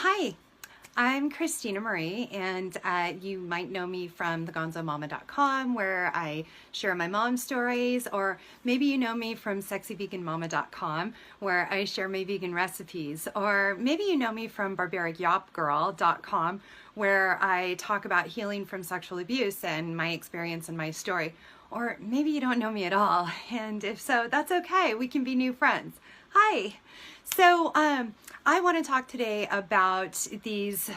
Hi, I'm Christina Marie, and you might know me from thegonzomama.com, where I share my mom stories, or maybe you know me from sexyveganmama.com, where I share my vegan recipes, or maybe you know me from barbaricyopgirl.com, where I talk about healing from sexual abuse and my experience and my story. Or maybe you don't know me at all, and if so, that's okay. We can be new friends. Hi. So, I want to talk today about these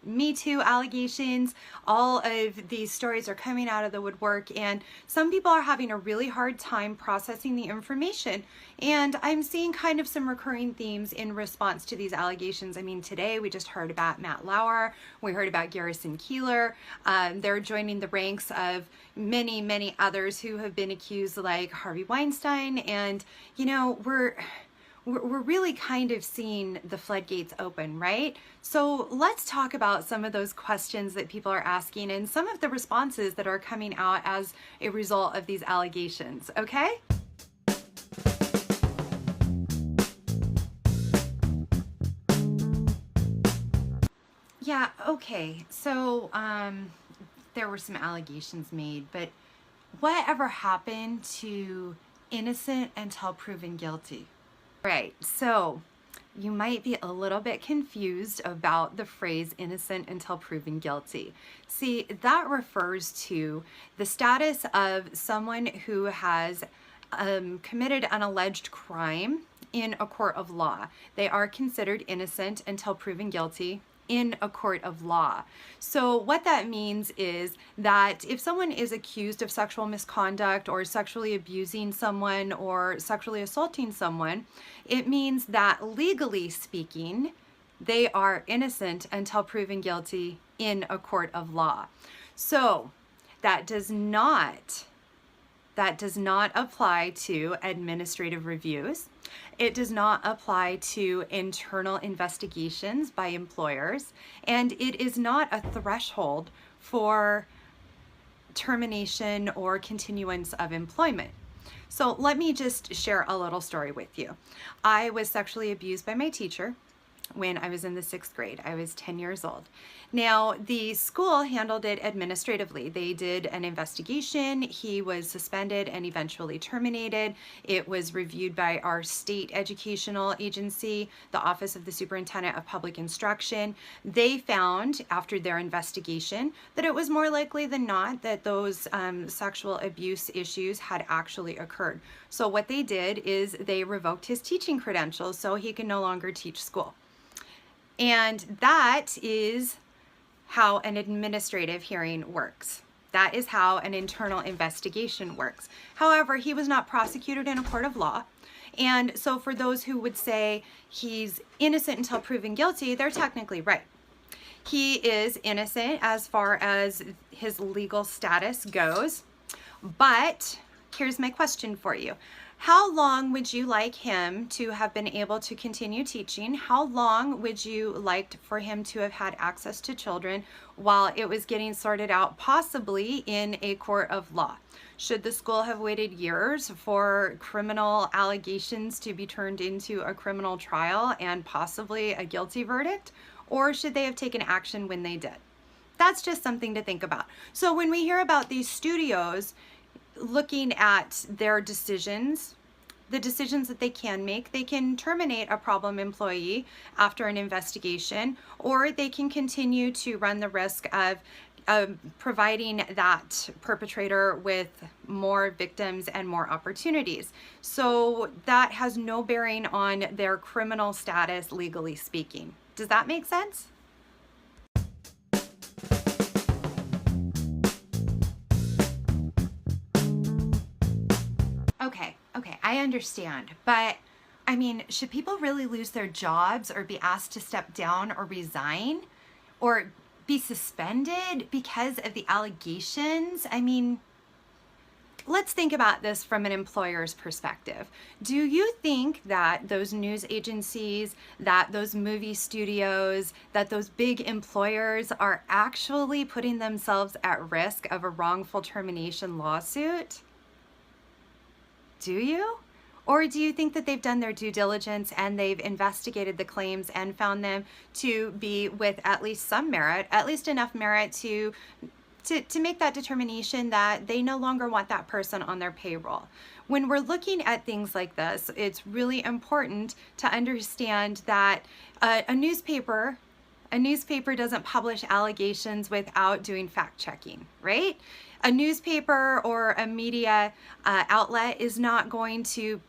Me Too allegations. All of these stories are coming out of the woodwork, and some people are having a really hard time processing the information. And I'm seeing kind of some recurring themes in response to these allegations. I mean, today we just heard about Matt Lauer. We heard about Garrison Keillor. They're joining the ranks of many, many others who have been accused, like Harvey Weinstein. And, you know, we're really kind of seeing the floodgates open, right? So let's talk about some of those questions that people are asking and some of the responses that are coming out as a result of these allegations, okay? Yeah, okay. So there were some allegations made, but whatever happened to innocent until proven guilty? Right, so you might be a little bit confused about the phrase innocent until proven guilty. See, that refers to the status of someone who has committed an alleged crime in a court of law. They are considered innocent until proven guilty in a court of law. So what that means is that if someone is accused of sexual misconduct or sexually abusing someone or sexually assaulting someone, it means that legally speaking, they are innocent until proven guilty in a court of law. So that does not apply to administrative reviews. It does not apply to internal investigations by employers, and it is not a threshold for termination or continuance of employment. So let me just share a little story with you. I was sexually abused by my teacher when I was in the 6th grade. I was 10 years old. Now, the school handled it administratively. They did an investigation. He was suspended and eventually terminated. It was reviewed by our state educational agency, the Office of the Superintendent of Public Instruction. They found, after their investigation, that it was more likely than not that those sexual abuse issues had actually occurred. So what they did is they revoked his teaching credentials so he can no longer teach school. And that is how an administrative hearing works. That is how an internal investigation works. However, he was not prosecuted in a court of law. And so for those who would say he's innocent until proven guilty, they're technically right. He is innocent as far as his legal status goes. But here's my question for you. How long would you like him to have been able to continue teaching? How long would you like for him to have had access to children while it was getting sorted out, possibly in a court of law? Should the school have waited years for criminal allegations to be turned into a criminal trial and possibly a guilty verdict? Or should they have taken action when they did? That's just something to think about. So when we hear about these studios looking at their decisions, the decisions that they can make, they can terminate a problem employee after an investigation, or they can continue to run the risk of providing that perpetrator with more victims and more opportunities. So that has no bearing on their criminal status, legally speaking. Does that make sense? Okay, I understand, but I mean, should people really lose their jobs or be asked to step down or resign or be suspended because of the allegations? I mean, let's think about this from an employer's perspective. Do you think that those news agencies, that those movie studios, that those big employers are actually putting themselves at risk of a wrongful termination lawsuit? Do you? Or do you think that they've done their due diligence and they've investigated the claims and found them to be with at least some merit, at least enough merit to make that determination that they no longer want that person on their payroll? When we're looking at things like this, it's really important to understand that a newspaper doesn't publish allegations without doing fact checking, right? A newspaper or a media outlet is not going to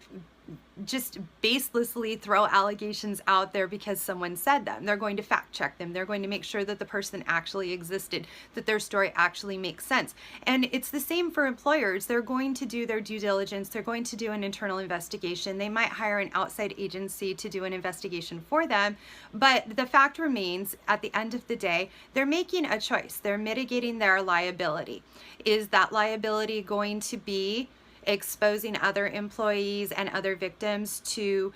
just baselessly throw allegations out there because someone said them. They're going to fact check them. They're going to make sure that the person actually existed, that their story actually makes sense. And it's the same for employers. They're going to do their due diligence. They're going to do an internal investigation. They might hire an outside agency to do an investigation for them. But the fact remains, at the end of the day, they're making a choice. They're mitigating their liability. Is that liability going to be exposing other employees and other victims to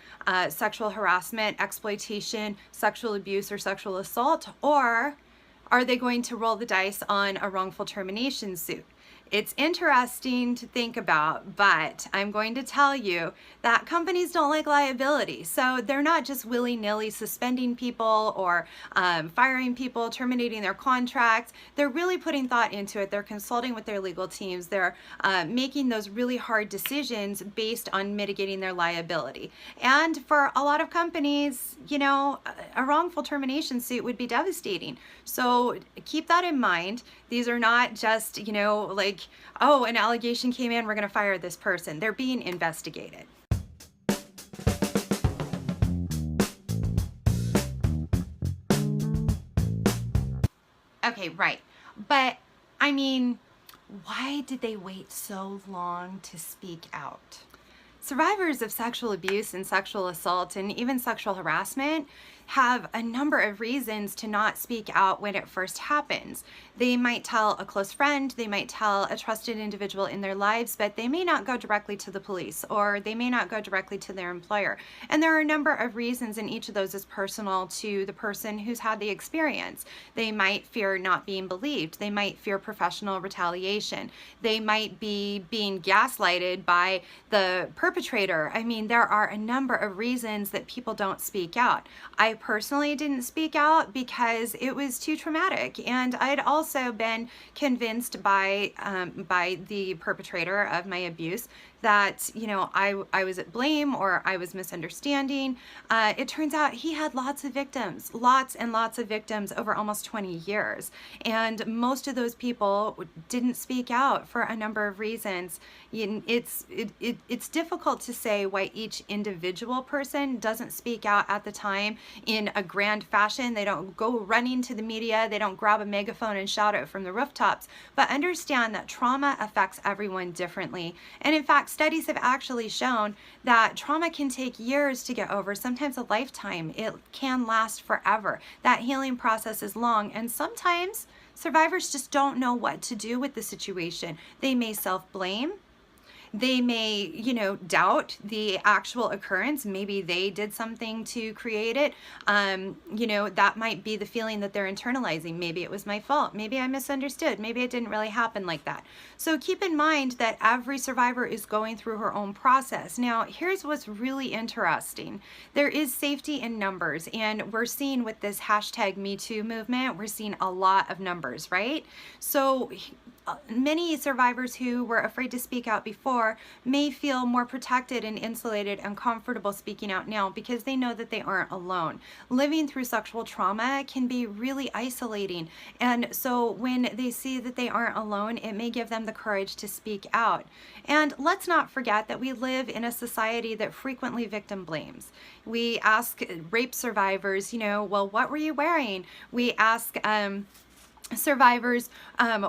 sexual harassment, exploitation, sexual abuse, or sexual assault? Or are they going to roll the dice on a wrongful termination suit? It's interesting to think about, but I'm going to tell you that companies don't like liability. So they're not just willy-nilly suspending people or firing people, terminating their contracts. They're really putting thought into it. They're consulting with their legal teams. They're making those really hard decisions based on mitigating their liability. And for a lot of companies, you know, a wrongful termination suit would be devastating. So keep that in mind. These are not just, you know, like, oh, an allegation came in, we're going to fire this person. They're being investigated. Okay, right. But, I mean, why did they wait so long to speak out? Survivors of sexual abuse and sexual assault and even sexual harassment have a number of reasons to not speak out when it first happens. They might tell a close friend, they might tell a trusted individual in their lives, but they may not go directly to the police, or they may not go directly to their employer. And there are a number of reasons, and each of those is personal to the person who's had the experience. They might fear not being believed. They might fear professional retaliation. They might be being gaslighted by the perpetrator. I mean, there are a number of reasons that people don't speak out. I personally didn't speak out because it was too traumatic, and I'd also been convinced by the perpetrator of my abuse that, you know, I was at blame or I was misunderstanding. It turns out he had lots of victims, lots and lots of victims over almost 20 years. And most of those people didn't speak out for a number of reasons. It's difficult to say why each individual person doesn't speak out at the time in a grand fashion. They don't go running to the media. They don't grab a megaphone and shout it from the rooftops. But understand that trauma affects everyone differently. And in fact, studies have actually shown that trauma can take years to get over, sometimes a lifetime. It can last forever. That healing process is long, and sometimes survivors just don't know what to do with the situation. They may self-blame. They may, you know, doubt the actual occurrence. Maybe they did something to create it. You know, that might be the feeling that they're internalizing. Maybe it was my fault. Maybe I misunderstood. Maybe it didn't really happen like that. So keep in mind that every survivor is going through her own process. Now, here's what's really interesting. There is safety in numbers, and we're seeing with this hashtag #MeToo movement, we're seeing a lot of numbers, right? So many survivors who were afraid to speak out before may feel more protected and insulated and comfortable speaking out now because they know that they aren't alone. Living through sexual trauma can be really isolating, and so when they see that they aren't alone, it may give them the courage to speak out. And let's not forget that we live in a society that frequently victim blames. We ask rape survivors, you know, well, what were you wearing? We ask survivors,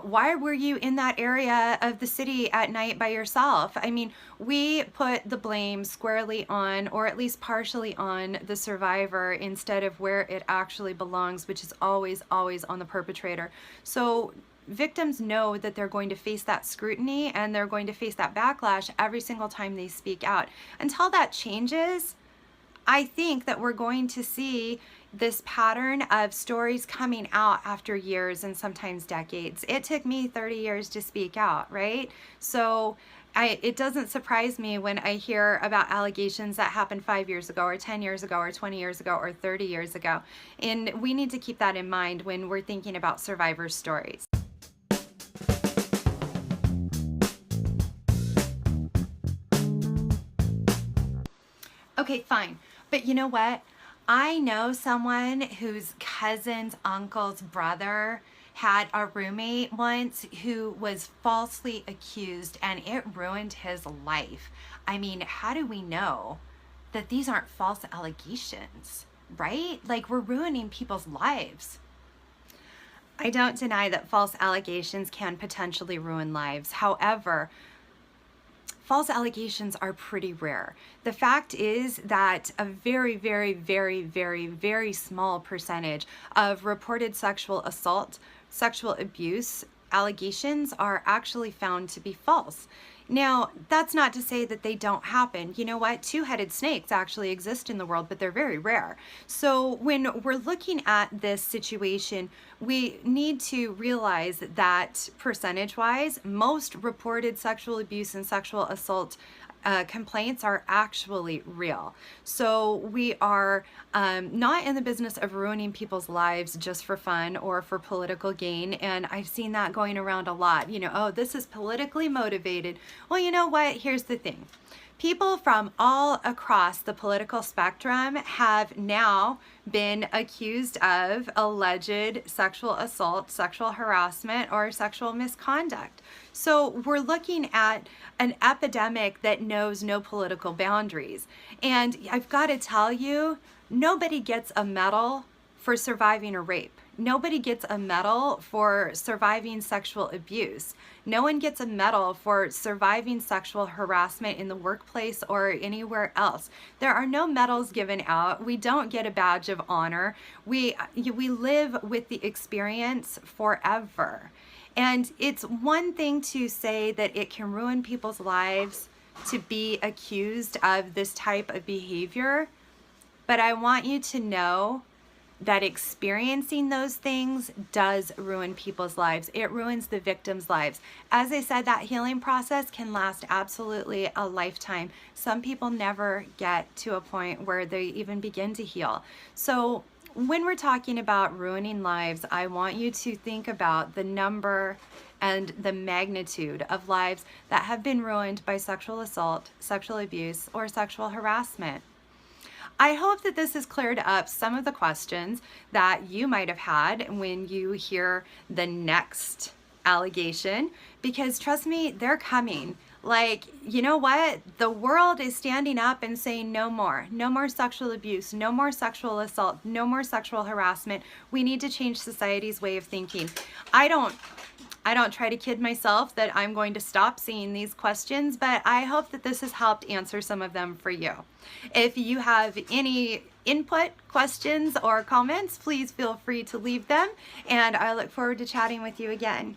why were you in that area of the city at night by yourself? I mean, we put the blame squarely on, or at least partially on, the survivor instead of where it actually belongs, which is always on the perpetrator. So victims know that they're going to face that scrutiny and they're going to face that backlash every single time they speak out. Until that changes, I think that we're going to see this pattern of stories coming out after years and sometimes decades. It took me 30 years to speak out, right? So it doesn't surprise me when I hear about allegations that happened 5 years ago or 10 years ago or 20 years ago or 30 years ago. And we need to keep that in mind when we're thinking about survivor stories. Okay, fine. But you know what? I know someone whose cousin's uncle's brother had a roommate once who was falsely accused, and it ruined his life. I mean, how do we know that these aren't false allegations, right? Like, we're ruining people's lives. I don't deny that false allegations can potentially ruin lives. However, false allegations are pretty rare. The fact is that a very, very, very, very, very small percentage of reported sexual assault, sexual abuse allegations are actually found to be false. Now, that's not to say that they don't happen. You know what? Two-headed snakes actually exist in the world, but they're very rare. So when we're looking at this situation, we need to realize that percentage-wise, most reported sexual abuse and sexual assault complaints are actually real. So we are not in the business of ruining people's lives just for fun or for political gain. And I've seen that going around a lot. You know, oh, this is politically motivated. Well, you know what? Here's the thing. People from all across the political spectrum have now been accused of alleged sexual assault, sexual harassment, or sexual misconduct. So we're looking at an epidemic that knows no political boundaries. And I've got to tell you, nobody gets a medal for surviving a rape. Nobody gets a medal for surviving sexual abuse. No one gets a medal for surviving sexual harassment in the workplace or anywhere else. There are no medals given out. We don't get a badge of honor. We live with the experience forever. And it's one thing to say that it can ruin people's lives to be accused of this type of behavior, but I want you to know that experiencing those things does ruin people's lives. It ruins the victims' lives. As I said, that healing process can last absolutely a lifetime. Some people never get to a point where they even begin to heal. So when we're talking about ruining lives, I want you to think about the number and the magnitude of lives that have been ruined by sexual assault, sexual abuse, or sexual harassment. I hope that this has cleared up some of the questions that you might have had when you hear the next allegation, because trust me, they're coming. Like, you know what? The world is standing up and saying no more. No more sexual abuse, no more sexual assault, no more sexual harassment. We need to change society's way of thinking. I don't try to kid myself that I'm going to stop seeing these questions, but I hope that this has helped answer some of them for you. If you have any input, questions, or comments, please feel free to leave them, and I look forward to chatting with you again.